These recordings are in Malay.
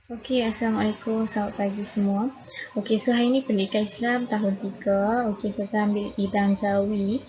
Okey, Assalamualaikum. Selamat pagi semua. Okey, so hari ni Pendidikan Islam tahun 3. Okey, so saya ambil bidang Jawi.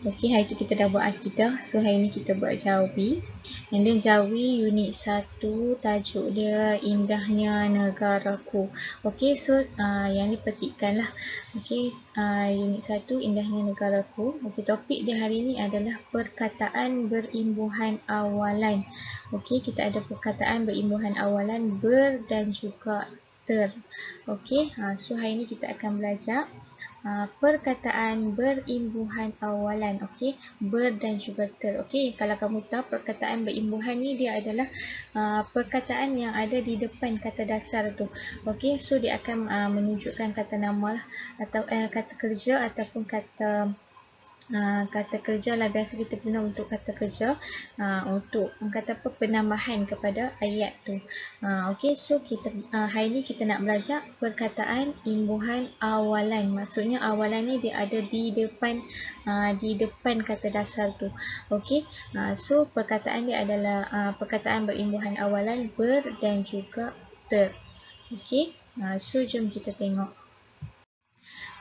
Okey, hari tu kita dah buat akidah. So hari ni kita buat Jawi. And then Jawi unit 1, tajuk dia Indahnya Negaraku. Okey, so yang ni petikkan lah. Okey, unit 1 Indahnya Negaraku. Okey, topik dia hari ni adalah perkataan berimbuhan awalan. Okey, kita ada perkataan berimbuhan awalan ber dan juga ter. Okey, so hari ni kita akan belajar perkataan berimbuhan awalan. Okey, ber dan juga ter. Okey, kalau kamu tahu perkataan berimbuhan ni dia adalah perkataan yang ada di depan kata dasar tu. Okey, so dia akan menunjukkan kata nama lah, atau kata kerja ataupun kata kerja lah. Biasa kita guna untuk kata kerja, untuk kata apa, penambahan kepada ayat tu. Okey, so kita hari ni kita nak belajar perkataan imbuhan awalan. Maksudnya awalan ni dia ada di depan kata dasar tu. Okey, so perkataan dia adalah perkataan berimbuhan awalan ber dan juga ter. Okey, so jom kita tengok.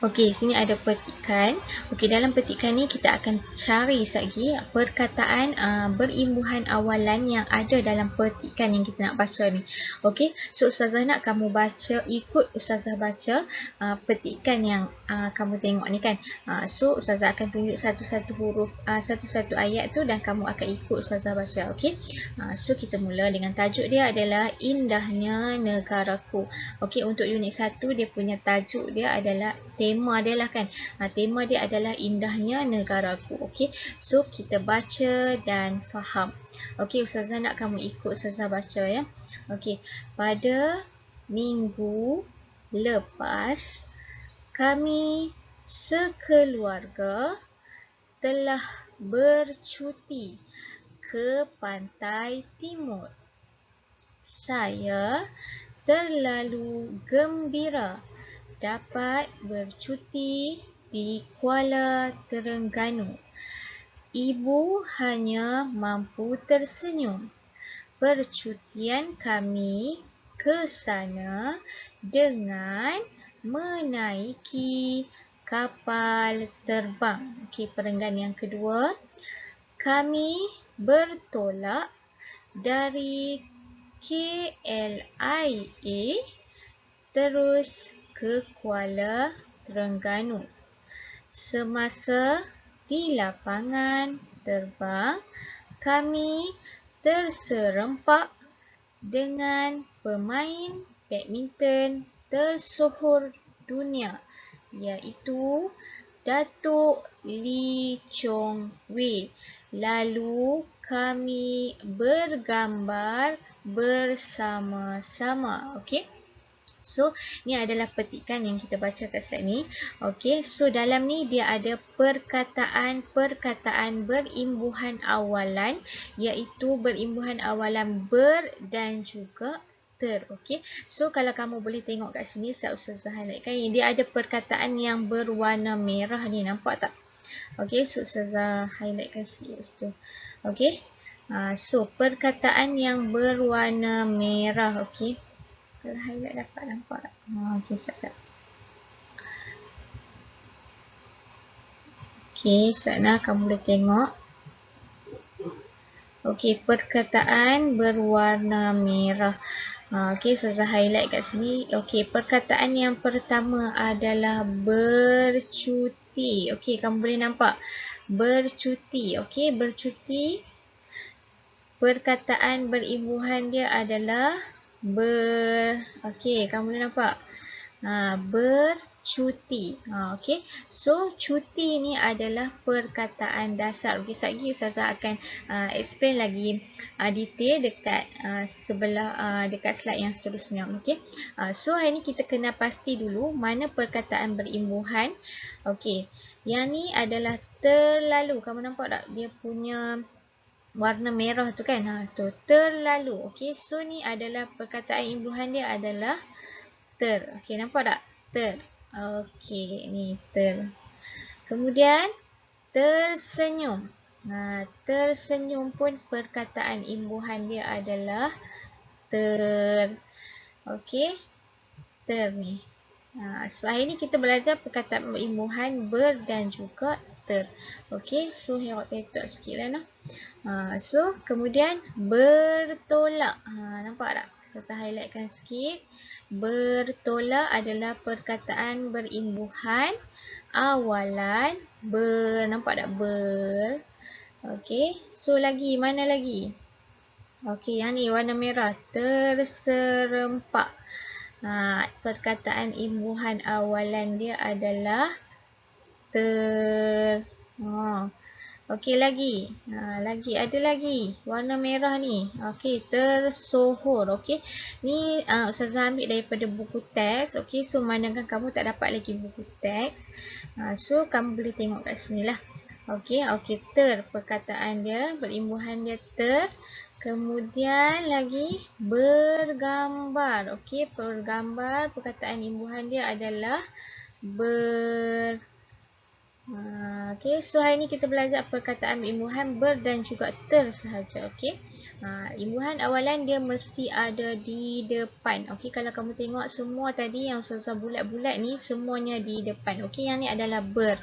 Okey, sini ada petikan. Okey, dalam petikan ni kita akan cari sekali perkataan berimbuhan awalan yang ada dalam petikan yang kita nak baca ni. Okey, so Ustazah nak kamu baca, ikut Ustazah baca petikan yang kamu tengok ni kan. So Ustazah akan tunjuk satu-satu huruf, satu-satu ayat tu dan kamu akan ikut Ustazah baca. Okey, so kita mula dengan tajuk dia adalah Indahnya Negaraku. Okey, untuk unit 1 dia punya tajuk dia adalah tema dia lah kan. Tema dia adalah Indahnya Negaraku. Okey, so kita baca dan faham. Okey, Ustazah nak kamu ikut Ustazah baca ya. Okey, pada minggu lepas kami sekeluarga telah bercuti ke pantai timur. Saya terlalu gembira dapat bercuti di Kuala Terengganu. Ibu hanya mampu tersenyum. Percutian kami ke sana dengan menaiki kapal terbang. Okey, perenggan yang kedua. Kami bertolak dari KLIA terus ke Kuala Terengganu. Semasa di lapangan terbang, kami terserempak dengan pemain badminton tersohor dunia, iaitu Datuk Lee Chong Wei. Lalu kami bergambar bersama-sama. Okey, so ni adalah petikan yang kita baca kat sini. Okey, so dalam ni dia ada perkataan berimbuhan awalan, iaitu berimbuhan awalan ber dan juga ter. Okey, so kalau kamu boleh tengok kat sini, saya Ustazah highlightkan, dia ada perkataan yang berwarna merah ni, nampak tak? Okey, so Ustazah highlightkan situ. Okey, so perkataan yang berwarna merah. Okey, kalau highlight dapat nampak tak? Okey, siap-siap. Okey, sana kamu boleh tengok. Okey, perkataan berwarna merah. Okey, Ustazah highlight kat sini. Okey, perkataan yang pertama adalah bercuti. Okey, kamu boleh nampak? Bercuti. Okey, bercuti. Perkataan berimbuhan dia adalah okey, kamu boleh nampak? Bercuti. Okey, so cuti ni adalah perkataan dasar. Okey, sekejap lagi Ustazah akan explain lagi detail dekat sebelah dekat slide yang seterusnya. Okey, so hari ni kita kena pasti dulu mana perkataan berimbuhan. Okey, yang ni adalah terlalu. Kamu nampak tak dia punya warna merah tu kan? Tu terlalu. Okey, so ni adalah perkataan imbuhan dia adalah ter. Okey, nampak tak? Ter. Okey, ni ter. Kemudian tersenyum. Tersenyum pun perkataan imbuhan dia adalah ter. Okey, ter ni. Sebab hari ni kita belajar perkataan berimbuhan ber dan juga ter. Okey, so Herod letak sikit lah noh. So, kemudian bertolak. Nampak tak? Saya highlightkan sikit. Bertolak adalah perkataan berimbuhan awalan ber. Nampak tak? Ber. Okey. So, lagi. Mana lagi? Okey, yang ni warna merah. Terserempak. Perkataan imbuhan awalan dia adalah ter. Okey, lagi. Lagi. Ada lagi. Warna merah ni. Okey, tersohor. Okey. Ni Ustazah ambil daripada buku teks. Okey, so manakah kamu tak dapat lagi buku teks. So, kamu boleh tengok kat sini lah. Okey, ter. Perkataan dia, berimbuhan dia ter. Kemudian lagi bergambar. Okey, bergambar. Perkataan imbuhan dia adalah ber. Okey, so hari ni kita belajar perkataan imbuhan ber dan juga ter sahaja. Okey. Imbuhan awalan dia mesti ada di depan. Okey, kalau kamu tengok semua tadi yang Ustazah bulat-bulat ni semuanya di depan. Okey, yang ni adalah ber.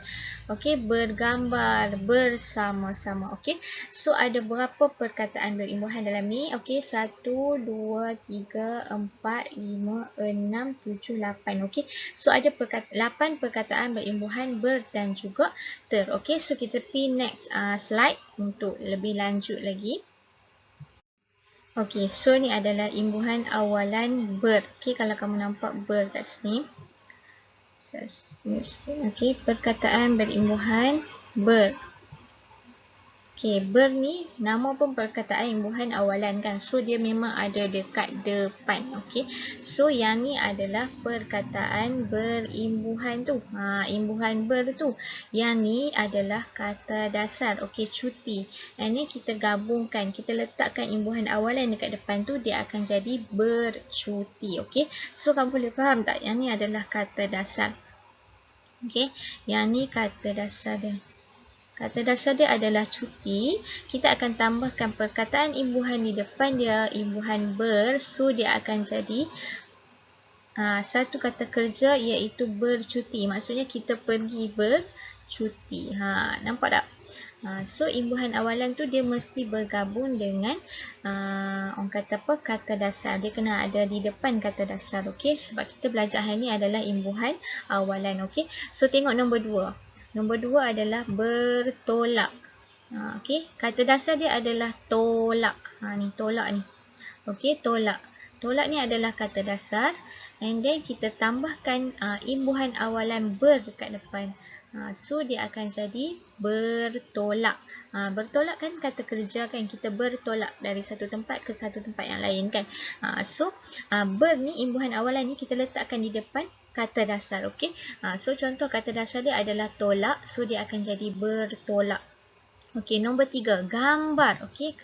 Okey, bergambar bersama-sama. Okey. So ada berapa perkataan berimbuhan dalam ni? Okey, 1 2 3 4 5 6 7 8. Okey. So ada 8 perkataan berimbuhan ber dan juga ter. Okey, so kita pergi next slide untuk lebih lanjut lagi. Okey, so ni adalah imbuhan awalan ber. Okey, kalau kamu nampak ber kat sini. Okey, perkataan berimbuhan ber. Okey, ber ni nama pun perkataan imbuhan awalan kan. So dia memang ada dekat depan. Okey. So yang ni adalah perkataan berimbuhan tu. Imbuhan ber tu. Yang ni adalah kata dasar. Okey, cuti. Yang ni kita gabungkan. Kita letakkan imbuhan awalan dekat depan tu, dia akan jadi bercuti. Okey. So kamu boleh faham tak? Yang ni adalah kata dasar. Okey. Yang ni kata dasar dia. Kata dasar dia adalah cuti. Kita akan tambahkan perkataan imbuhan di depan dia, imbuhan ber. So, dia akan jadi satu kata kerja iaitu bercuti. Maksudnya kita pergi bercuti. Nampak tak? So, imbuhan awalan tu dia mesti bergabung dengan orang kata apa? Kata dasar. Dia kena ada di depan kata dasar. Okey? Sebab kita belajar hari ni adalah imbuhan awalan. Okey? So, tengok nombor 2. Nombor 2 adalah bertolak. Okey, kata dasar dia adalah tolak. Ni tolak ni. Okey, tolak. Tolak ni adalah kata dasar. And then kita tambahkan imbuhan awalan ber dekat depan. So dia akan jadi bertolak. Bertolak kan kata kerja kan, kita bertolak dari satu tempat ke satu tempat yang lain kan. So ber ni, imbuhan awalan ni kita letakkan di depan kata dasar. Okey. So contoh kata dasar dia adalah tolak. So dia akan jadi bertolak. Okey, nombor 3, gambar. Okey,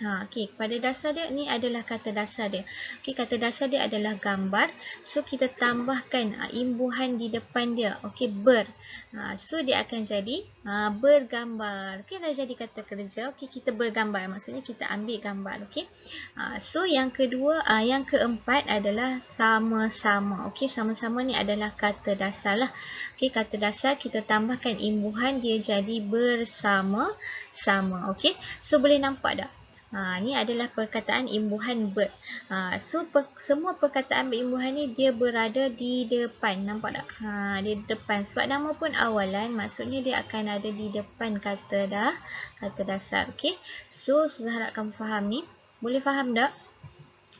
pada dasar dia ni adalah kata dasar dia. Okey, kata dasar dia adalah gambar. So kita tambahkan imbuhan di depan dia. Okey, ber. So dia akan jadi bergambar. Okey, dah jadi kata kerja. Okey, kita bergambar. Maksudnya kita ambil gambar. Okey. So yang kedua, yang keempat adalah sama-sama. Okey, sama-sama ni adalah kata dasar lah. Okey, kata dasar kita tambahkan imbuhan, dia jadi bersama-sama. Okey, so boleh nampak tak? Ni adalah perkataan imbuhan ber. So semua perkataan berimbuhan ni dia berada di depan. Nampak tak? Di depan. Sebab nama pun awalan, maksudnya dia akan ada di depan kata dasar. Okey, so saya harap kamu faham ni. Boleh faham tak?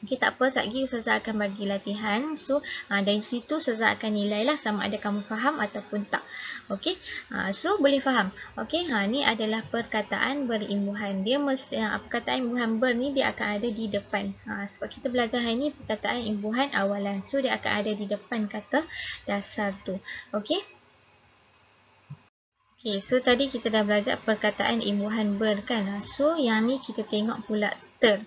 Okey, tak apa, sekejap lagi Ustazah akan bagi latihan. So, dari situ Ustazah akan nilai lah sama ada kamu faham ataupun tak. Okey, so boleh faham. Okey, ni adalah perkataan berimbuhan. Dia mesti, perkataan imbuhan ber ni dia akan ada di depan. Sebab kita belajar hari ni perkataan imbuhan awalan. So, dia akan ada di depan kata dasar tu. Okey. Okey, so tadi kita dah belajar perkataan imbuhan ber kan. So, yang ni kita tengok pula ter.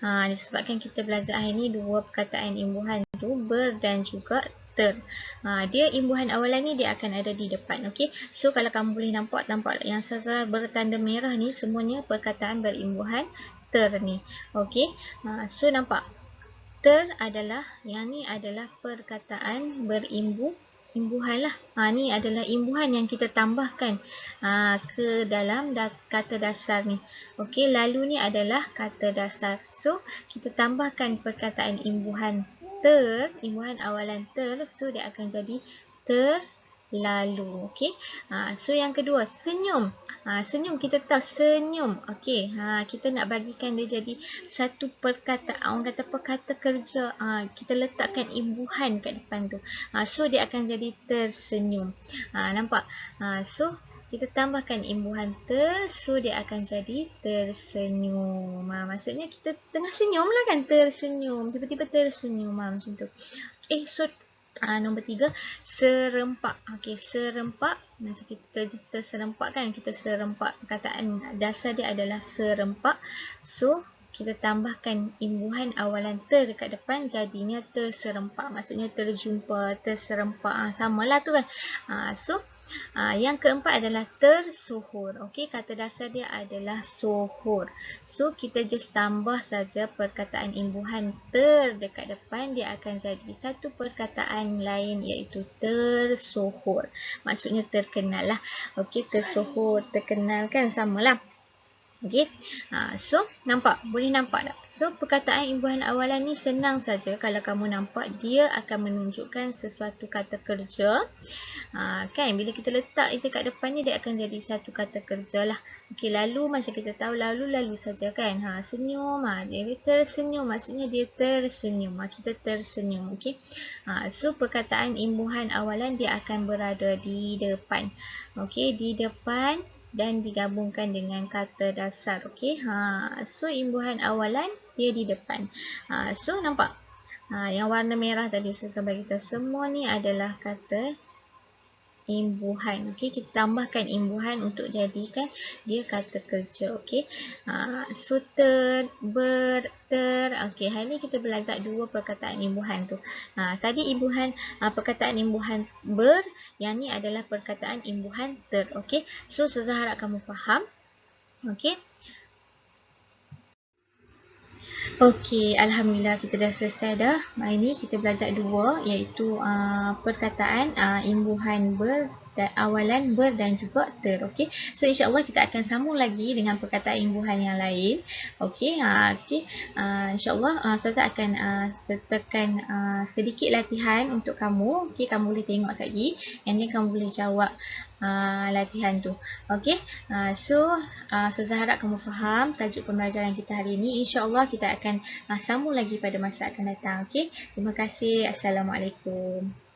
Disebabkan kita belajar hari ni dua perkataan imbuhan tu, ber dan juga ter. Dia imbuhan awalan ni dia akan ada di depan. Okey. So kalau kamu boleh nampak yang Ustazah bertanda merah ni semuanya perkataan berimbuhan ter ni. Okey. So nampak. Ter adalah, yang ni adalah perkataan imbuhan lah. Ni adalah imbuhan yang kita tambahkan ke dalam kata dasar ni. Okey, lalu ni adalah kata dasar. So, kita tambahkan perkataan imbuhan imbuhan awalan ter, so dia akan jadi terlalu. Okey. So yang kedua, senyum. Senyum, kita tahu senyum. Okey. Kita nak bagikan dia jadi satu perkataan, orang kata perkata kerja. Kita letakkan imbuhan kat depan tu. So dia akan jadi tersenyum. Nampak? So kita tambahkan imbuhan ter, so dia akan jadi tersenyum. Maksudnya kita tengah senyum lah kan, tersenyum. Tiba-tiba tersenyum macam tu. So nombor 3, serempak. Okey, serempak. Macam kita terserempak kan, kita serempak. Perkataan dasar dia adalah serempak. So, kita tambahkan imbuhan awalan ter dekat depan, jadinya terserempak. Maksudnya terjumpa, terserempak. Samalah tu kan. So, yang keempat adalah tersohor. Okey, kata dasar dia adalah sohor. So, kita just tambah saja perkataan imbuhan ter dekat depan, dia akan jadi satu perkataan lain iaitu tersohor. Maksudnya terkenal lah. Okey, tersohor, terkenal kan, samalah. Okey, so nampak, boleh nampak tak? So perkataan imbuhan awalan ni senang saja. Kalau kamu nampak, dia akan menunjukkan sesuatu kata kerja. Kan, bila kita letak itu kat depan ni, dia akan jadi satu kata kerja lah. Okey, lalu macam kita tahu, lalu saja kan. Senyum, dia tersenyum, maksudnya dia tersenyum. Kita tersenyum. Okey, so perkataan imbuhan awalan dia akan berada di depan. Okey, di depan dan digabungkan dengan kata dasar. Okey, so imbuhan awalan dia di depan. So nampak, yang warna merah tadi saya bagi tahu, semua ni adalah kata imbuhan. Okey, kita tambahkan imbuhan untuk jadikan dia kata kerja. Okey, so ter, ber, ter. Okey, hari ni kita belajar dua perkataan imbuhan tu. Tadi imbuhan, perkataan imbuhan ber, yang ni adalah perkataan imbuhan ter. Okey, so saya harap kamu faham. Okey. Okey, alhamdulillah kita dah selesai dah. Hari ni kita belajar dua, iaitu perkataan imbuhan ber, awalan ber dan juga ter. Okey, so insya-Allah kita akan sambung lagi dengan perkataan imbuhan yang lain. Okey, insya-Allah Ustazah akan sertakan sedikit latihan untuk kamu. Okey, kamu boleh tengok lagi, yang ni kamu boleh jawab latihan tu. Okey, so Ustazah harap kamu faham tajuk pembelajaran kita hari ini. InsyaAllah kita akan sambung lagi pada masa akan datang. Okey, terima kasih. Assalamualaikum.